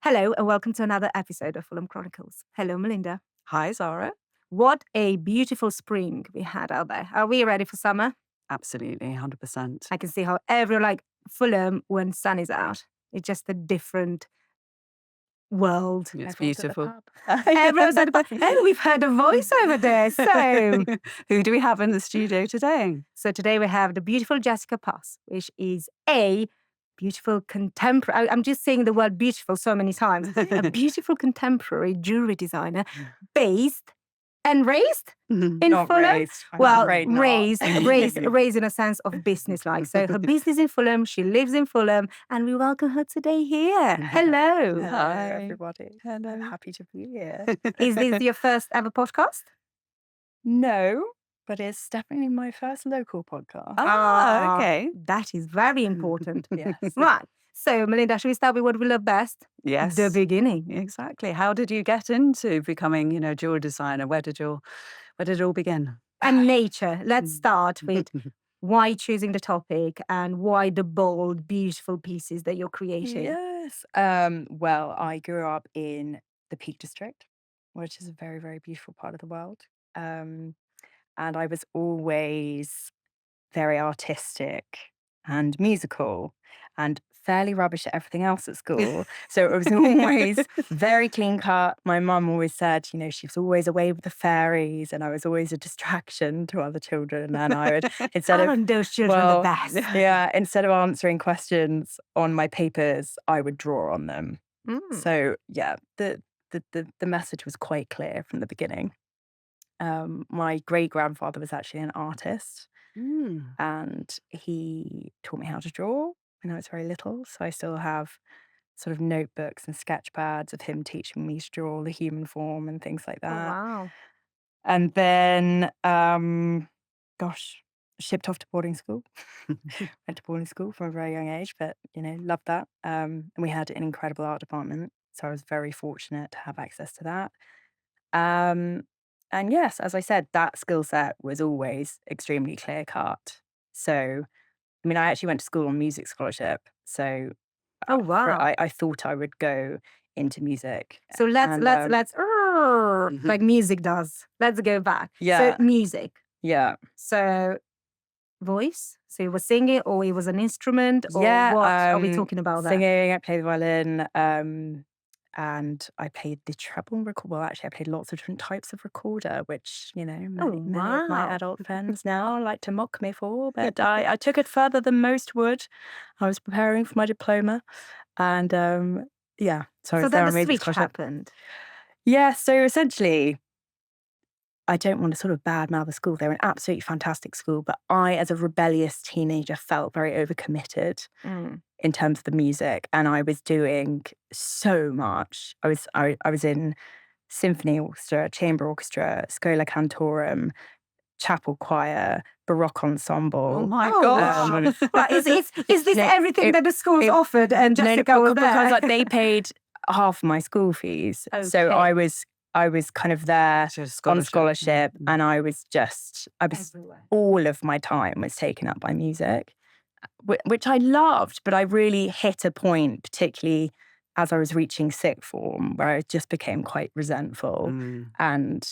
Hello and welcome to another episode of Fulham Chronicles. Hello, Melinda. Hi, Zara. What a beautiful spring we had out there. Are we ready for summer? Absolutely, 100%. I can see how everyone like Fulham when sun is out. It's just a different world. It's Everyone's at the beautiful. pub. Everyone's at the bar. Oh, we've heard a voice over there. So Who do we have in the studio today? today we have the beautiful Jessica Pass, which is a beautiful contemporary. I'm just saying the word beautiful so many times. A beautiful contemporary jewellery designer based and raised in Not Fulham. raised. I'm Well, afraid not. raised in a sense of business-like. So her business in Fulham, she lives in Fulham, and we welcome her today here. Hello. Hello, Hi. everybody. Hello. I'm happy to be here. Is this your first ever podcast? No, but it's definitely my first local podcast. Ah, okay. That is very important. Yes. Right. So, Melinda, should we start with what we love best? Yes. The beginning. Exactly. How did you get into becoming, jewelry designer? Where did it all begin? And nature. Let's start with why choosing the topic and why the bold, beautiful pieces that you're creating. Yes. Well, I grew up in the Peak District, which is a very, very beautiful part of the world. And I was always very artistic and musical and fairly rubbish at everything else at school. So it was always very clean cut. My mum always said, she was always away with the fairies and I was always a distraction to other children. And I would, instead of, Aren't those children well, the best? yeah, instead of answering questions on my papers, I would draw on them. Mm. So yeah, the message was quite clear from the beginning. My great-grandfather was actually an artist. And he taught me how to draw when I was very little. So I still have sort of notebooks and sketch pads of him teaching me to draw the human form and things like Oh, that. wow. And then, shipped off to boarding school. Went to boarding school from a very young age, but, loved that. And we had an incredible art department. So I was very fortunate to have access to that. And yes, as I said, that skill set was always extremely clear cut. So, I actually went to school on music scholarship. So, Oh, wow. I thought I would go into music. So let's Mhm. like music does. Let's go back. Yeah. So music. Yeah. So voice. So it was singing, or it was an instrument, or Yeah, what are we talking about there? Singing, I played the violin, and I played the treble recorder. Well, actually, I played lots of different types of recorder, which, many of my wow. adult friends now like to mock me for. But I took it further than most would. I was preparing for my diploma. And yeah. So then the switch happened. Yeah, so essentially, I don't want to sort of badmouth the school. They're an absolutely fantastic school. But I, as a rebellious teenager, felt very overcommitted in terms of the music. And I was doing so much. I was in symphony orchestra, chamber orchestra, Schola Cantorum, chapel choir, baroque ensemble. Oh my Oh, gosh. But is this No, everything that the school's offered? And Jessica was there? because like, they paid half my school fees. So Okay. I was kind of there So on scholarship, and I was Everywhere. all of my time was taken up by music, which I loved, but I really hit a point, particularly as I was reaching sixth form, where I just became quite resentful and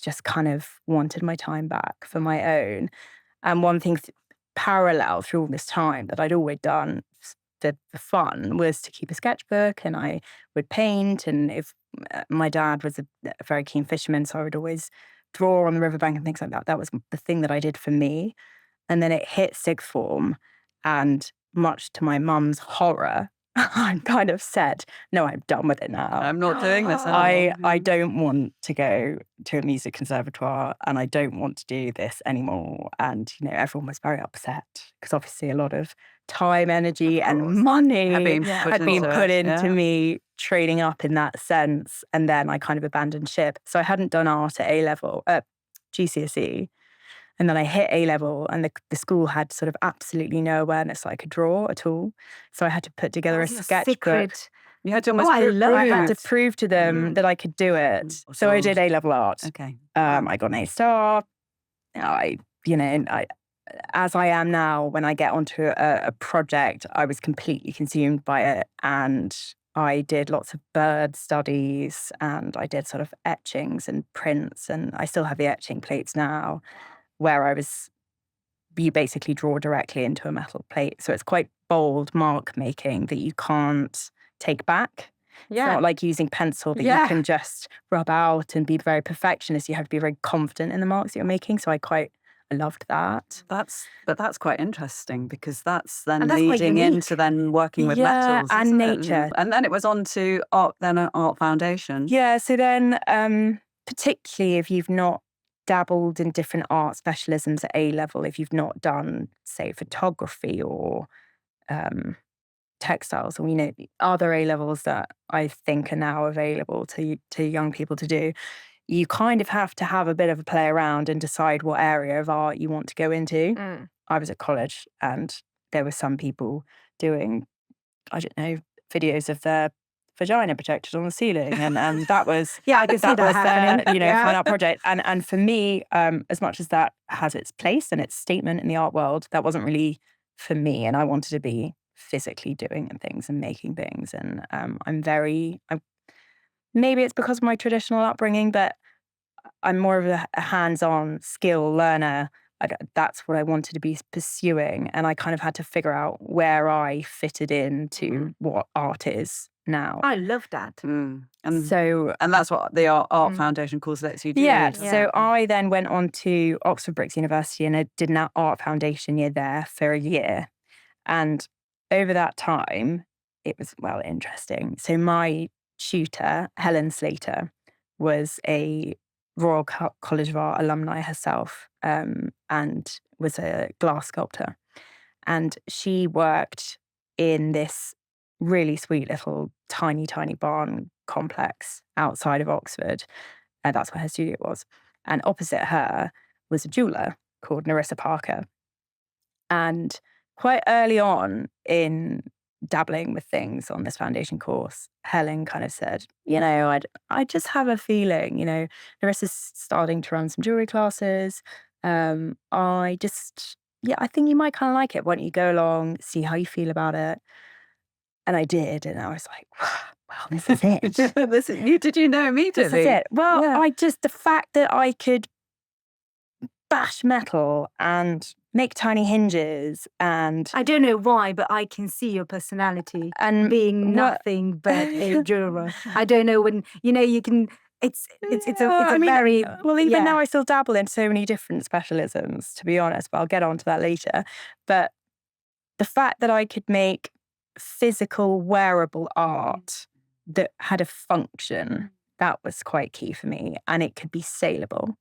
just kind of wanted my time back for my own. And one thing parallel through all this time that I'd always done for fun was to keep a sketchbook, and I would paint. And if my dad was a very keen fisherman, so I would always draw on the riverbank and things like that. That was the thing that I did for me. And then it hit sixth form, and much to my mum's horror, I kind of said, no, I'm done with it now. I'm not doing this anymore. I don't want to go to a music conservatoire, and I don't want to do this anymore. And, everyone was very upset because obviously a lot of time, energy and money Had been put into it, into me trading up in that sense. And then I kind of abandoned ship. So I hadn't done art at A-level, GCSE. And then I hit A-level, and the school had sort of absolutely no awareness that I could draw at all. So I had to put together a sketchbook. Secret. You had to almost I love I had that. to prove to them that I could do it. So I did A-level art. Okay. I got an A-star. As I am now, when I get onto a project, I was completely consumed by it. And I did lots of bird studies, and I did sort of etchings and prints, and I still have the etching plates now, where you basically draw directly into a metal plate. So it's quite bold mark making that you can't take back. It's not like using pencil that you can just rub out and be very perfectionist. You have to be very confident in the marks that you're making. So I loved that. That's quite interesting, because that's then And that's quite leading unique. into then working with Yeah, metals and isn't it? nature. And then it was on to art, then an art foundation. Yeah, so then particularly if you've not dabbled in different art specialisms at A level, if you've not done, say, photography or textiles, or other A levels that I think are now available to young people to do, you kind of have to have a bit of a play around and decide what area of art you want to go into. I was at college, and there were some people doing, I don't know, videos of their vagina projected on the ceiling, and that was I can see that was happening. their fine art project. And for me, as much as that has its place and its statement in the art world, that wasn't really for me, and I wanted to be physically doing things and making things. And maybe it's because of my traditional upbringing, but I'm more of a hands-on skill learner. That's what I wanted to be pursuing, and I kind of had to figure out where I fitted into what art is now. I love that. And So, that's what the art foundation course lets you do. yeah. doesn't So it? I then went on to Oxford Bricks University, and I did an art foundation year there for a year. And over that time, it was, interesting. So my tutor, Helen Slater, was a Royal College of Art alumni herself, and was a glass sculptor. And she worked in this really sweet little tiny barn complex outside of Oxford. And that's where her studio was. And opposite her was a jeweller called Nerissa Parker. And quite early on in dabbling with things on this foundation course, Helen kind of said, I just have a feeling, Nerissa's starting to run some jewellery classes. I think you might kind of like it. Why don't you go along, see how you feel about it? And I did, and I was like, well, this is it. Did you know immediately? This is it. Well, Yeah. the fact that I could bash metal and make tiny hinges, and I don't know why, but I can see your personality and being nothing but a jeweler. I don't know when you can. It's a very well. Even now, I still dabble in so many different specialisms, to be honest. But I'll get onto that later. But the fact that I could make physical, wearable art that had a function, that was quite key for me, and it could be saleable.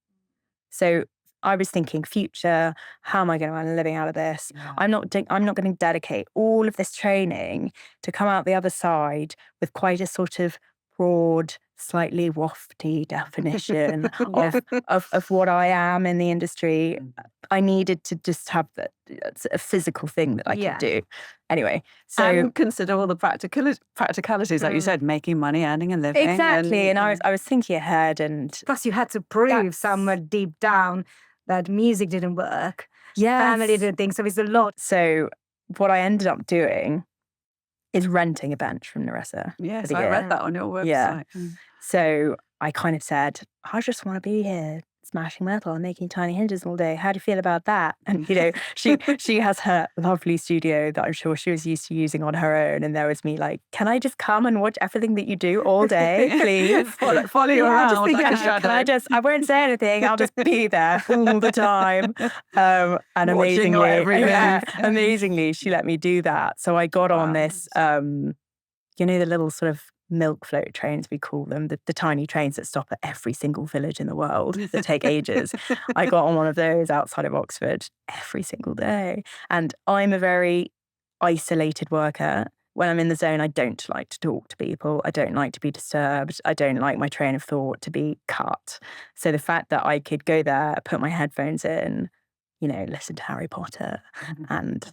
So I was thinking future, how am I going to earn a living out of this? Yeah. I'm not going to dedicate all of this training to come out the other side with quite a sort of broad, slightly wafty definition of what I am in the industry. I needed to just have a physical thing that I could do. Anyway, so and consider all the practicalities, like you said, making money, earning a living. Exactly, and I was thinking ahead, and plus you had to prove somewhere deep down that music didn't work. Yes. Family didn't think, so it's a lot. So what I ended up doing is renting a bench from Nerissa. Yes, for the I year. read that on your website. Yeah. So I kind of said, I just want to be here smashing metal and making tiny hinges all day. How do you feel about that? And she has her lovely studio that I'm sure she was used to using on her own, and there was me like, can I just come and watch everything that you do all day, please? Follow you around like a shadow. I won't say anything, I'll just be there all the time. And Watching your every move. amazingly, she let me do that. So I got on this, the little sort of milk float trains, we call them, the tiny trains that stop at every single village in the world that take ages. I got on one of those outside of Oxford every single day. And I'm a very isolated worker. When I'm in the zone, I don't like to talk to people. I don't like to be disturbed. I don't like my train of thought to be cut. So the fact that I could go there, put my headphones in, listen to Harry Potter and,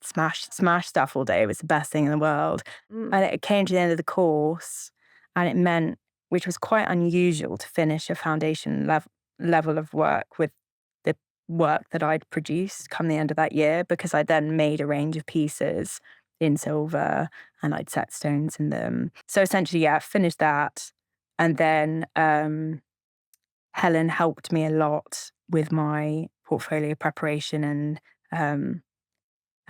smash stuff all day was the best thing in the world. And it came to the end of the course, and it meant, which was quite unusual, to finish a foundation level of work with the work that I'd produced come the end of that year, because I then made a range of pieces in silver, and I'd set stones in them. So essentially, yeah, finished that. And then Helen helped me a lot with my portfolio preparation and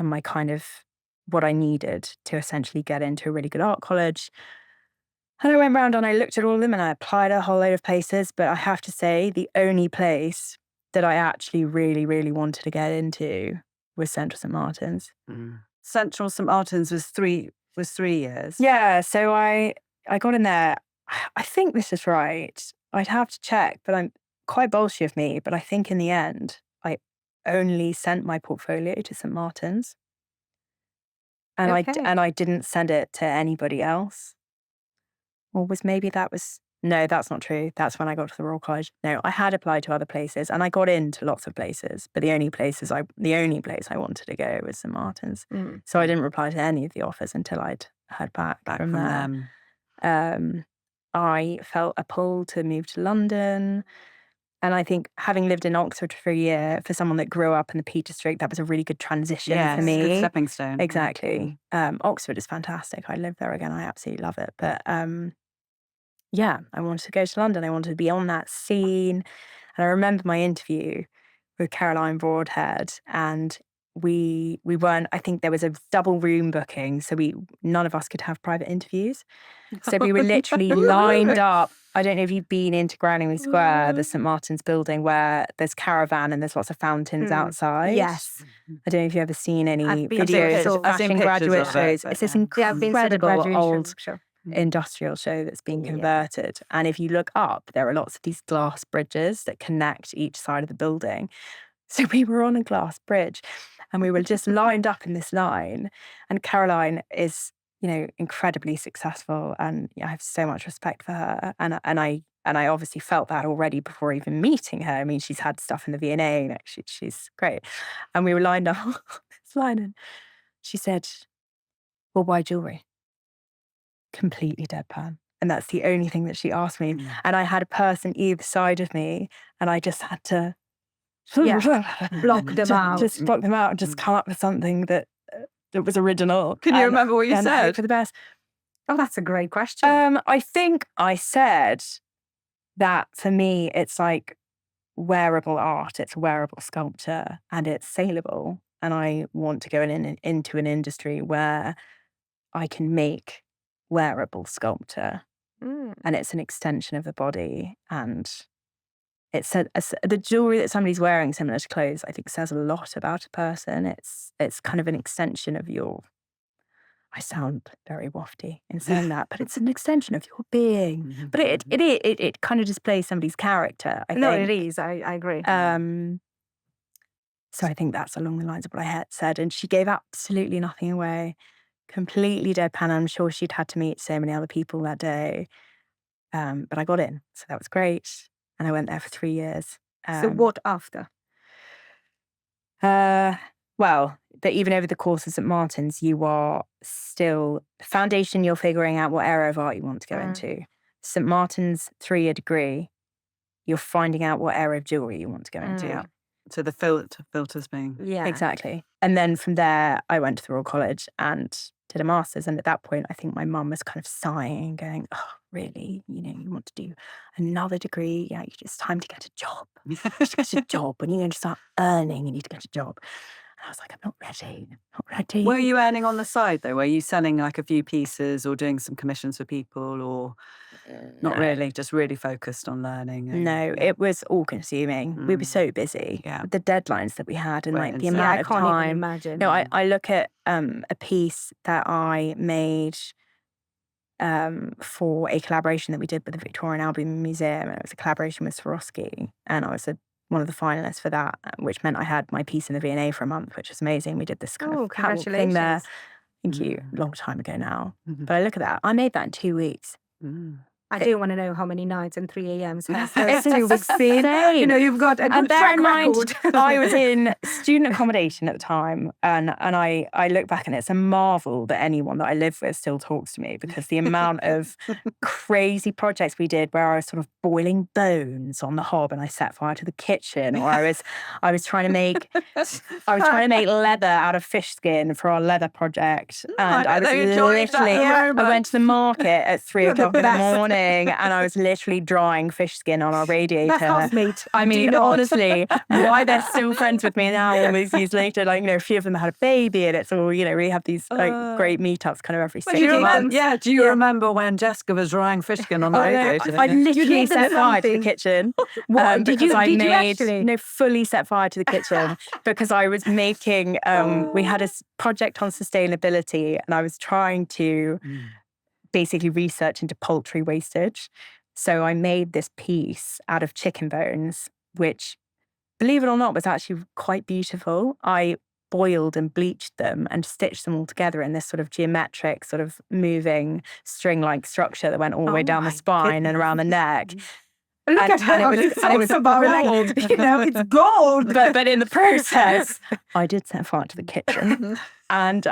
my kind of what I needed to essentially get into a really good art college. And I went round and I looked at all of them and I applied a whole load of places. But I have to say, the only place that I actually really, really wanted to get into was Central St Martin's. Central St Martin's was 3 years. Yeah, so I got in there. I think this is right. I'd have to check, but I'm quite bolshy of me. But I think in the end, I only sent my portfolio to St Martin's, and Okay. I didn't send it to anybody else. Or no, that's not true. That's when I got to the Royal College. No, I had applied to other places and I got into lots of places, but the only place I wanted to go was St Martin's. So I didn't reply to any of the offers until I'd heard back from them. I felt a pull to move to London. And I think having lived in Oxford for a year, for someone that grew up in the Peak District, that was a really good transition for me. Good stepping stone. Exactly. Oxford is fantastic. I'd live there again. I absolutely love it. But yeah, I wanted to go to London. I wanted to be on that scene. And I remember my interview with Caroline Broadhead, and we weren't, I think there was a double room booking, so none of us could have private interviews. So we were literally lined up. I don't know if you've been into Grounding Square, the St Martin's building, where there's caravan and there's lots of fountains outside. Yes. I don't know if you've ever seen any I've been to videos pictures. of I've seen fashion pictures graduate of it, shows. but It's this Yeah, I've been to the incredible graduation old show. industrial show that's being Yeah. converted. And if you look up, there are lots of these glass bridges that connect each side of the building. So we were on a glass bridge and we were just lined up in this line. And Caroline is, incredibly successful, and I have so much respect for her. And I obviously felt that already before even meeting her. I mean, she's had stuff in the V&A, she's great. And we were lined up on this line, and she said, "Well, why jewellery?" Completely deadpan. And that's the only thing that she asked me. And I had a person either side of me, and I just had to Block them out. Just block them out and just come up with something that was original. Can you remember what you and hope said? for the best. Oh, that's a great question. I think I said that for me, it's like wearable art, it's wearable sculpture, and it's saleable. And I want to go into an industry where I can make wearable sculpture, and it's an extension of the body. And it's the jewelry that somebody's wearing, similar to clothes, I think says a lot about a person. It's kind of an extension of your. I sound very wafty in saying that, but it's an extension of your being. But it kind of displays somebody's character, I think. No, it is. I agree. So I think that's along the lines of what I had said. And she gave absolutely nothing away, completely deadpan. I'm sure she'd had to meet so many other people that day. But I got in, so that was great. And I went there for 3 years. So what after? Well, that even over the course of St Martin's, you are still, foundation, you're figuring out what area of art you want to go into. St Martin's 3-year degree, you're finding out what area of jewellery you want to go into. Yeah. So the filters being. Yeah. Exactly. And then from there, I went to the Royal College and did a master's. And at that point, I think my mum was kind of sighing, going, "Oh, really? You want to do another degree? Yeah, it's time to get a job. You need to get a job. When you're going to start earning, you need to get a job." And I was like, "I'm not ready. Not ready." Were you earning on the side though? Were you selling like a few pieces or doing some commissions for people, or not really? Just really focused on learning? No, it was all consuming. We were so busy. Yeah. The deadlines that we had and Were like the insane. Yeah, amount I of can't even time. imagine. No, I look at a piece that I made for a collaboration that we did with the Victorian Album Museum, and it was a collaboration with Swarovski, and I was one of the finalists for that, which meant I had my piece in the V&A for a month, which was amazing. We did this kind of catwalk thing there. Congratulations. Thank you. Long time ago now. But I look at that. I made that in 2 weeks. I do want to know how many nights and 3 a.m.s has It's two weeks been. insane. You've got a good And bear track in mind, record. I was in student accommodation at the time, and I look back and it's a marvel that anyone that I live with still talks to me, because the amount of crazy projects we did where I was sort of boiling bones on the hob and I set fire to the kitchen, or I was trying to make leather out of fish skin for our leather project, and I was literally I went to the market at 3 o'clock in the morning, and I was literally drying fish skin on our radiator. That's housemate. I mean, honestly, why they're still friends with me now all these years later, like, a few of them had a baby, and it's all, we have these great meetups kind of every 6 months. Do you remember when Jessica was drying fish skin on the radiator? I literally set fire to the kitchen. Did you actually? No, fully set fire to the kitchen because I was making, we had a project on sustainability, and I was trying to basically research into poultry wastage. So I made this piece out of chicken bones, which, believe it or not, was actually quite beautiful. I boiled and bleached them and stitched them all together in this sort of geometric, sort of moving string-like structure that went all the way down the spine and around the neck. Look at her. It was about gold. It's gold. But in the process, I did set fire to the kitchen. And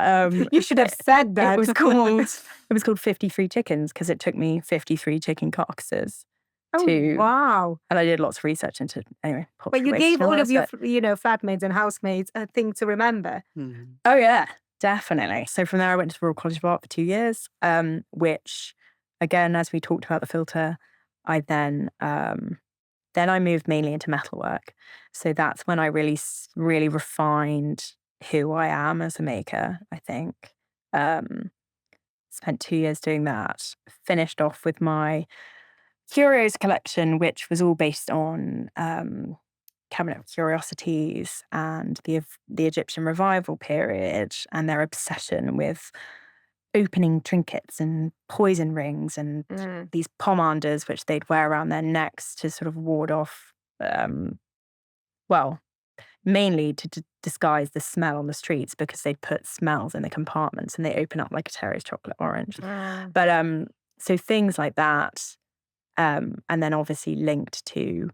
you should have said that. It was called 53 Chickens because it took me 53 chicken carcasses. Wow. And I did lots of research into, anyway. But you gave all of your, flatmates and housemates a thing to remember. Oh, yeah, definitely. So from there, I went to the Royal College of Art for 2 years, which, again, as we talked about the filter, I then I moved mainly into metalwork. So that's when I really refined who I am as a maker, I think. Spent 2 years doing that. Finished off with my curios collection, which was all based on cabinet of curiosities and the Egyptian revival period and their obsession with opening trinkets and poison rings and these pomanders which they'd wear around their necks to sort of ward off, mainly to disguise the smell on the streets, because they'd put smells in the compartments and they open up like a Terry's chocolate orange. But so things like that, and then obviously linked to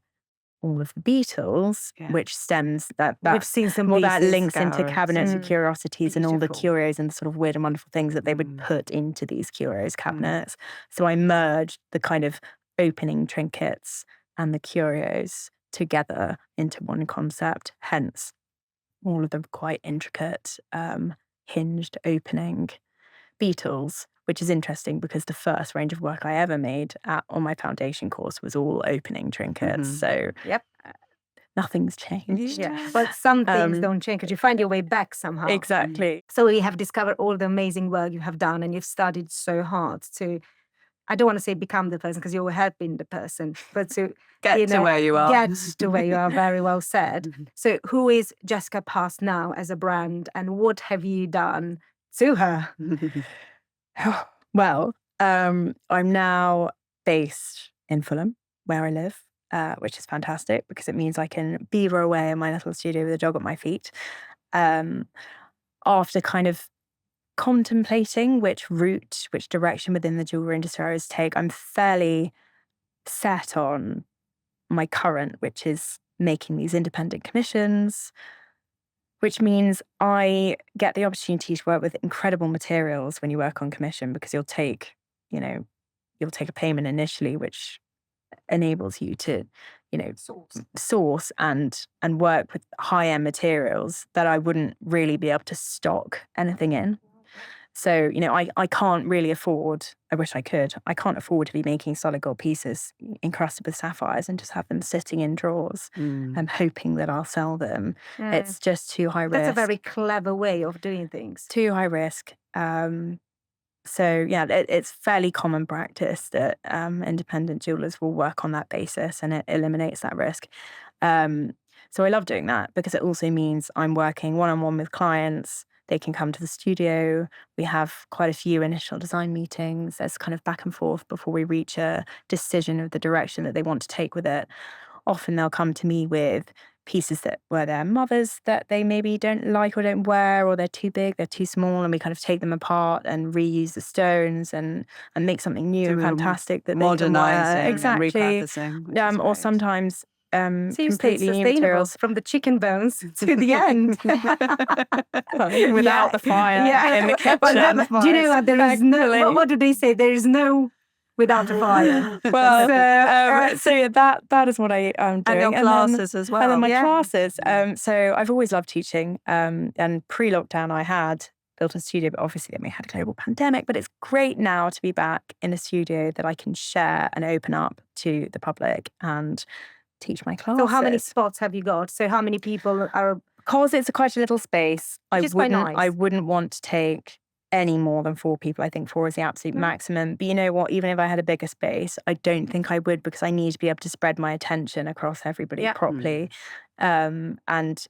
all of the Beatles, which stems that we've seen some that pieces, links into cabinets of curiosities and all the Beautiful. curios and the sort of weird and wonderful things that they would put into these curios cabinets. So I merged the kind of opening trinkets and the curios together into one concept, hence all of the quite intricate hinged opening Beatles, which is interesting because the first range of work I ever made on my foundation course was all opening trinkets. So nothing's changed. Yeah. But some things don't change because you find your way back somehow. Exactly. So you have discovered all the amazing work you have done, and you've studied so hard to, I don't want to say become the person because you have been the person, but to get to where you are. Get to where you are, very well said. So who is Jessica Pass now as a brand, and what have you done to her? Well, I'm now based in Fulham, where I live, which is fantastic because it means I can beaver away in my little studio with a dog at my feet. After kind of contemplating which direction within the jewellery industry I was to take, I'm fairly set on my current, which is making these independent commissions, which means I get the opportunity to work with incredible materials when you work on commission, because you'll take a payment initially, which enables you to, source and work with high-end materials that I wouldn't really be able to stock anything in. So, I can't really afford, I wish I could, I can't afford to be making solid gold pieces encrusted with sapphires and just have them sitting in drawers and hoping that I'll sell them. It's just too high risk. That's a very clever way of doing things. Too high risk. So, yeah, it's fairly common practice that independent jewellers will work on that basis, and it eliminates that risk. So I love doing that because it also means I'm working one-on-one with clients. They can come to the studio. We have quite a few initial design meetings. There's kind of back and forth before we reach a decision of the direction that they want to take with it. Often they'll come to me with pieces that were their mothers that they maybe don't like or don't wear, or they're too big, they're too small, and we kind of take them apart and reuse the stones and make something new and fantastic that they can wear. Modernising, Exactly. repurposing, which is Or great. sometimes So you stay completely new sustainable materials from the chicken bones to the end. without the fire in the kitchen. Well, do you know what? There is no. Thankfully. What do they say? There is no without a fire. Well, So, yeah, that is what I am doing. And your classes as well. And then my Yeah. classes. So I've always loved teaching. And pre-lockdown, I had built a studio, but obviously then we had a global pandemic. But it's great now to be back in a studio that I can share and open up to the public and teach my classes. so how many spots have you got? So how many people are? Because it's quite a little space, I Which is quite wouldn't nice. want to take any more than 4 people. I think 4 is the absolute maximum. But you know what? Even if I had a bigger space, I don't think I would, because I need to be able to spread my attention across everybody Yeah. properly. And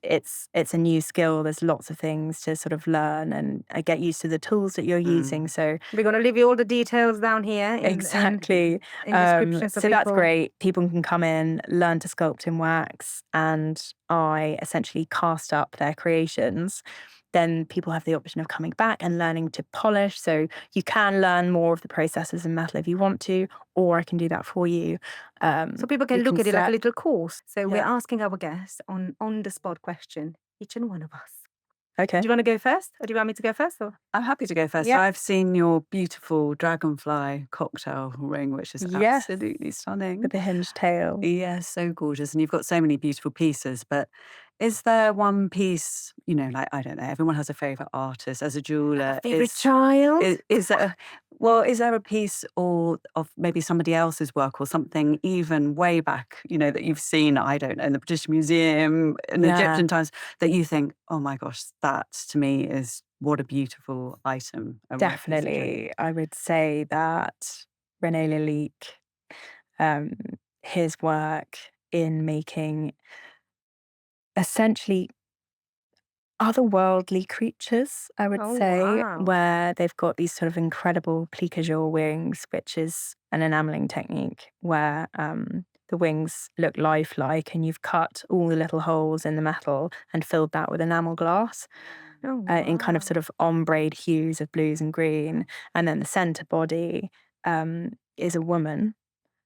it's a new skill. There's lots of things to sort of learn and get used to the tools that you're using. So We're going to leave you all the details down here. exactly. In description, So so that's people- great. People can come in, learn to sculpt in wax, and I essentially cast up their creations. Then people have the option of coming back and learning to polish. So you can learn more of the processes in metal if you want to, or I can do that for you. So people can You look can at it like a set- little course. So we're Yeah. asking our guests on the spot question, each and one of us. Okay. Do you want to go first, or do you want me to go first? Or I'm happy to go first. Yeah. I've seen your beautiful dragonfly cocktail ring, which is Yes. absolutely stunning. With the hinged tail. Yeah, so gorgeous. And you've got so many beautiful pieces. But is there one piece, like, I don't know, everyone has a favourite artist as a jeweller. favorite child? Is there a piece or of maybe somebody else's work or something even way back, that you've seen, I don't know, in the British Museum in Yeah. Egyptian times, that you think, oh my gosh, that to me is what a beautiful item. and what a piece of jewellery. Definitely. I would say that René Lalique, his work in making essentially otherworldly creatures, I would Oh, say, wow. where they've got these sort of incredible plique-à-jour wings, which is an enameling technique where the wings look lifelike, and you've cut all the little holes in the metal and filled that with enamel glass. Oh, In kind of wow. sort of ombre hues of blues and green. And then the centre body is a woman.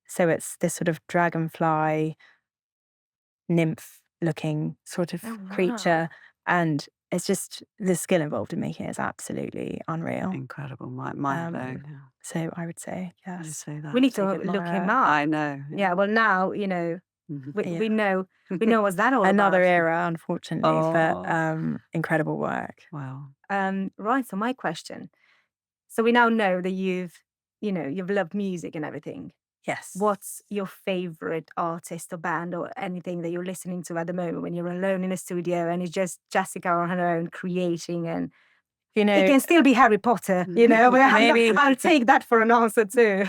So it's this sort of dragonfly, nymph-looking sort of Oh, wow. creature. And it's just, the skill involved in making it is absolutely unreal. Incredible, mind blown. So I would say, I just yes. say that. We need to Big look him admirer. up. I know. Yeah, well now, Mhm. we know what's that all Another about. era, unfortunately, Oh. but incredible work. Wow. Right, so my question. So we now know that you've loved music and everything. Yes. What's your favorite artist or band or anything that you're listening to at the moment when you're alone in a studio and it's just Jessica on her own creating, and You know, it can still be Harry Potter, but Maybe- I'll take that for an answer too.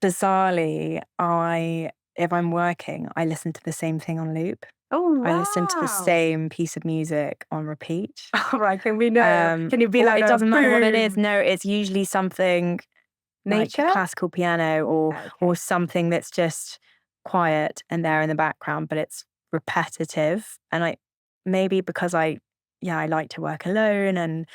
bizarrely, if I'm working, I listen to the same thing on loop. Oh, wow. I listen to the same piece of music on repeat. All right, can we know? Can you be Or like it doesn't matter what it boom, is. No, it's usually something nature? like classical piano or something that's just quiet and there in the background, but it's repetitive. And maybe because I like to work alone, and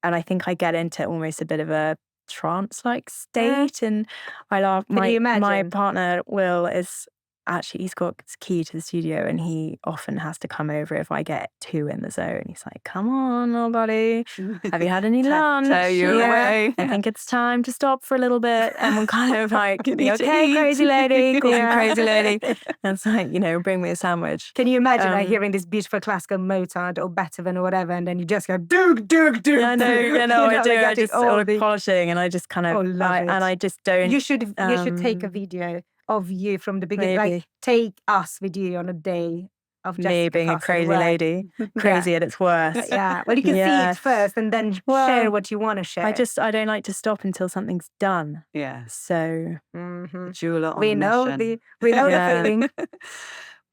I think I get into almost a bit of a trance-like state. And I love Can you my imagine? partner Will is actually, he's got his key to the studio, and he often has to come over if I get too in the zone. He's like, "Come on, little buddy, have you had any lunch? Tow you away. I think it's time to stop for a little bit." And we're kind of like, You need to "Okay, eat." crazy lady, call me Yeah. crazy lady." And it's like, bring me a sandwich. Can you imagine Um, hearing this beautiful classical Mozart or Beethoven or whatever, and then you just go doog doog doog. Yeah, I know, I do. I just all all polishing, and I just kind of, Oh, love it. and I just don't. You should take a um, video of you from the beginning. maybe. Like, take us with you on a day of Me Jessica being a Pass's crazy work. lady, crazy at its worst. Yeah, well, you can see Yeah. it first and then Well, share what you want to share. I don't like to stop until something's done. Yes. So Mhm. Jeweler on We a know mission. the Yeah. feeling.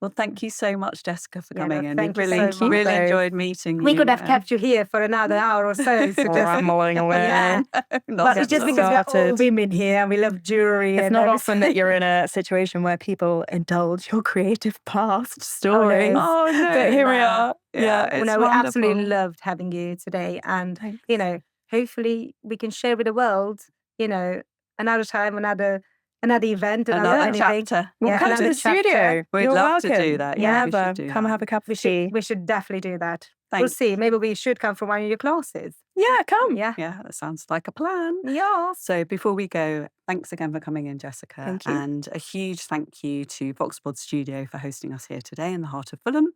Well, thank you so much, Jessica, for Yeah, no, coming in. thank you Really, so much. really Thank you. enjoyed meeting you. We could have kept you here for another hour or so. So just, Rambling away. yeah. Not But it's at just all. because we're all started. women here and we love jewellery. It's and not everything. often that you're in a situation where people indulge your creative past stories. Oh, no. But here we no. are. Yeah. It's No, we absolutely wonderful. loved having you today. And, Thanks. you know, hopefully we can share with the world, you know, another time, another event, Another anything. chapter. We'll Yeah, come to another the studio. chapter. We'd You're love to welcome. do that. Yeah, we Whenever. should do Come that. have a cup of tea. We should definitely do that. We'll Thanks. see. Maybe we should come for one of your classes. Yeah, come. Yeah. Yeah, that sounds like a plan. Yeah. So before we go, thanks again for coming in, Jessica. Thank you. And a huge thank you to VOXPOD Studio for hosting us here today in the heart of Fulham,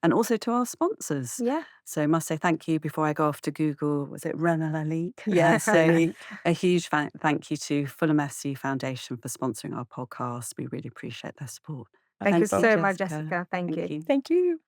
and also to our sponsors. Yeah. So I must say thank you before I go off to Google. Was it Renalalique? Yes, So a huge thank you to Fulham SC Foundation for sponsoring our podcast. We really appreciate their support. Thank you Thank so much, Jessica. Thank you. Thank you.